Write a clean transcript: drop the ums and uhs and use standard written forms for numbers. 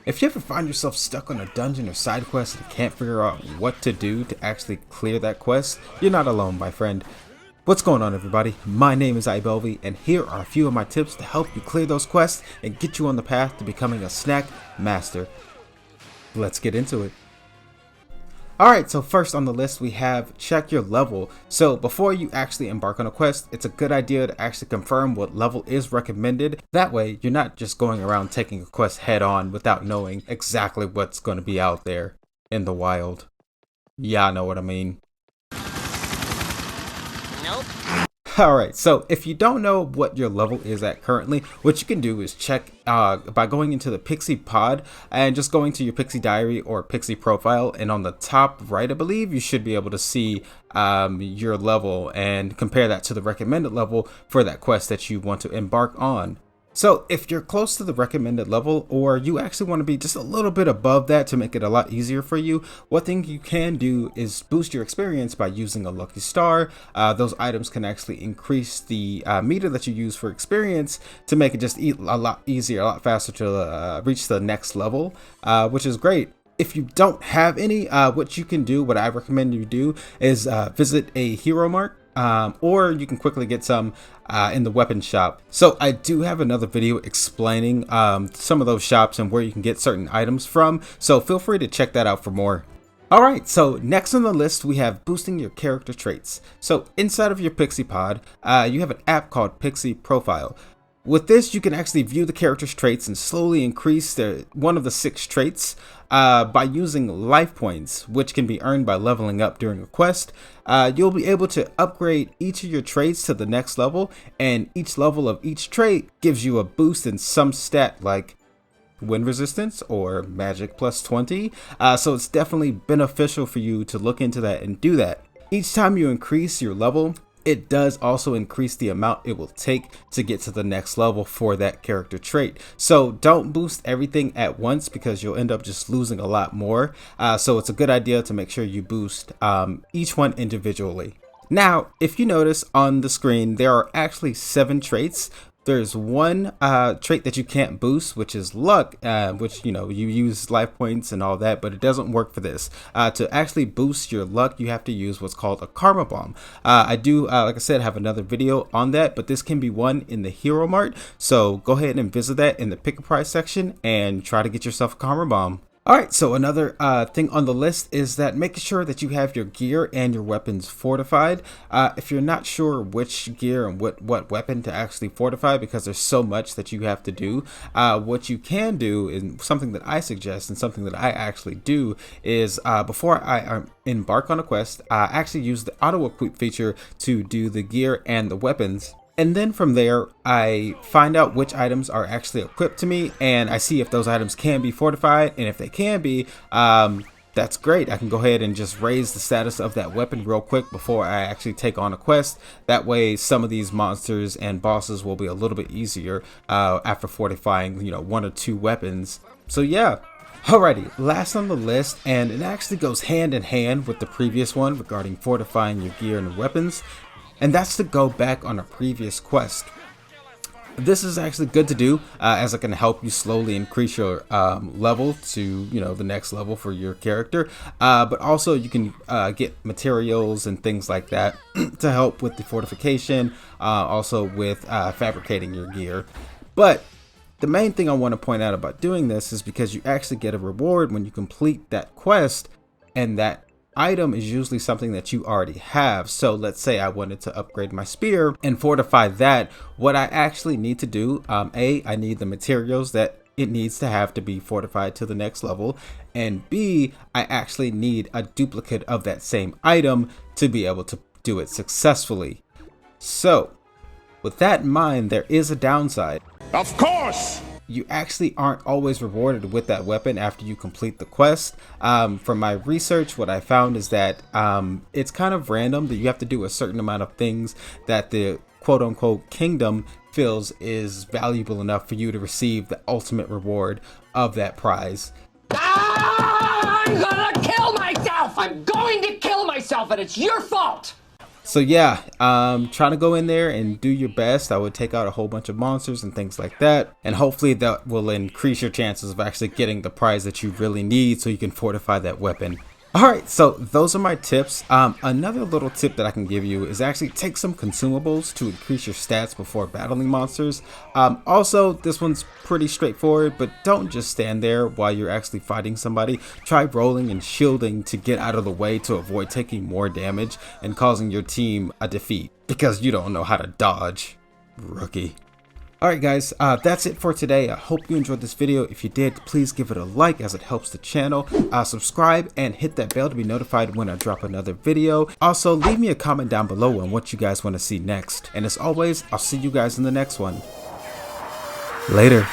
If you ever find yourself stuck on a dungeon or side quest and can't figure out what to do to actually clear that quest, you're not alone, my friend. What's going on, everybody? My name is iBelvee, and here are a few of my tips to help you clear those quests and get you on the path to becoming a snack master. Let's get into it. Alright, so first on the list we have check your level. So before you actually embark on a quest, it's a good idea to actually confirm what level is recommended. That way you're not just going around taking a quest head on without knowing exactly what's going to be out there in the wild. Yeah, I know what I mean. Nope. Alright, so if you don't know what your level is at currently, what you can do is check by going into the Pixie pod and just going to your Pixie diary or Pixie profile, and on the top right I believe you should be able to see your level and compare that to the recommended level for that quest that you want to embark on. So if you're close to the recommended level, or you actually want to be just a little bit above that to make it a lot easier for you, one thing you can do is boost your experience by using a lucky star. Those items can actually increase the meter that you use for experience to make it just a lot easier, a lot faster to reach the next level, which is great. If you don't have any, what you can do, what I recommend you do, is visit a hero mart. Or you can quickly get some in the weapon shop. So I do have another video explaining some of those shops and where you can get certain items from, so feel free to check that out for more. Alright, so next on the list we have boosting your character traits. So inside of your Pixie pod, you have an app called Pixie Profile. With this, you can actually view the character's traits and slowly increase one of the 6 traits by using life points, which can be earned by leveling up during a quest. You'll be able to upgrade each of your traits to the next level, and each level of each trait gives you a boost in some stat like wind resistance or magic plus 20. So it's definitely beneficial for you to look into that and do that. Each time you increase your level, it does also increase the amount it will take to get to the next level for that character trait. So don't boost everything at once because you'll end up just losing a lot more. So it's a good idea to make sure you boost each one individually. Now, if you notice on the screen, there are actually 7 traits. There's one trait that you can't boost, which is luck, which, you use life points and all that, but it doesn't work for this. To actually boost your luck, you have to use what's called a karma bomb. I do, like I said, have another video on that, but this can be won in the hero mart. So go ahead and visit that in the pick a price section and try to get yourself a karma bomb. Alright, so another thing on the list is that making sure that you have your gear and your weapons fortified. If you're not sure which gear and what weapon to actually fortify, because there's so much that you have to do, what you can do, and something that I suggest and something that I actually do, is before I embark on a quest, I actually use the auto equip feature to do the gear and the weapons. And then from there, I find out which items are actually equipped to me, and I see if those items can be fortified, and if they can be, that's great. I can go ahead and just raise the status of that weapon real quick before I actually take on a quest. That way, some of these monsters and bosses will be a little bit easier after fortifying, 1 or 2 weapons. So yeah. Alrighty, last on the list, and it actually goes hand in hand with the previous one regarding fortifying your gear and weapons, and that's to go back on a previous quest. This is actually good to do as it can help you slowly increase your level to the next level for your character, but also you can get materials and things like that to help with the fortification, also with fabricating your gear. But the main thing I want to point out about doing this is because you actually get a reward when you complete that quest, and that item is usually something that you already have. So let's say I wanted to upgrade my spear and fortify that. What I actually need to do, I need the materials that it needs to have to be fortified to the next level, and B, I actually need a duplicate of that same item to be able to do it successfully. So with that in mind, there is a downside. Of course! You actually aren't always rewarded with that weapon after you complete the quest. From my research, what I found is that it's kind of random, that you have to do a certain amount of things that the quote-unquote kingdom feels is valuable enough for you to receive the ultimate reward of that prize. I'm gonna kill myself! I'm going to kill myself, and it's your fault! So yeah, try to go in there and do your best. I would take out a whole bunch of monsters and things like that, and hopefully that will increase your chances of actually getting the prize that you really need so you can fortify that weapon. Alright, so those are my tips. Another little tip that I can give you is actually take some consumables to increase your stats before battling monsters. Also, this one's pretty straightforward, but don't just stand there while you're actually fighting somebody. Try rolling and shielding to get out of the way to avoid taking more damage and causing your team a defeat, because you don't know how to dodge, rookie. Alright guys, that's it for today. I hope you enjoyed this video. If you did, please give it a like as it helps the channel. Subscribe and hit that bell to be notified when I drop another video. Also, leave me a comment down below on what you guys want to see next. And as always, I'll see you guys in the next one. Later.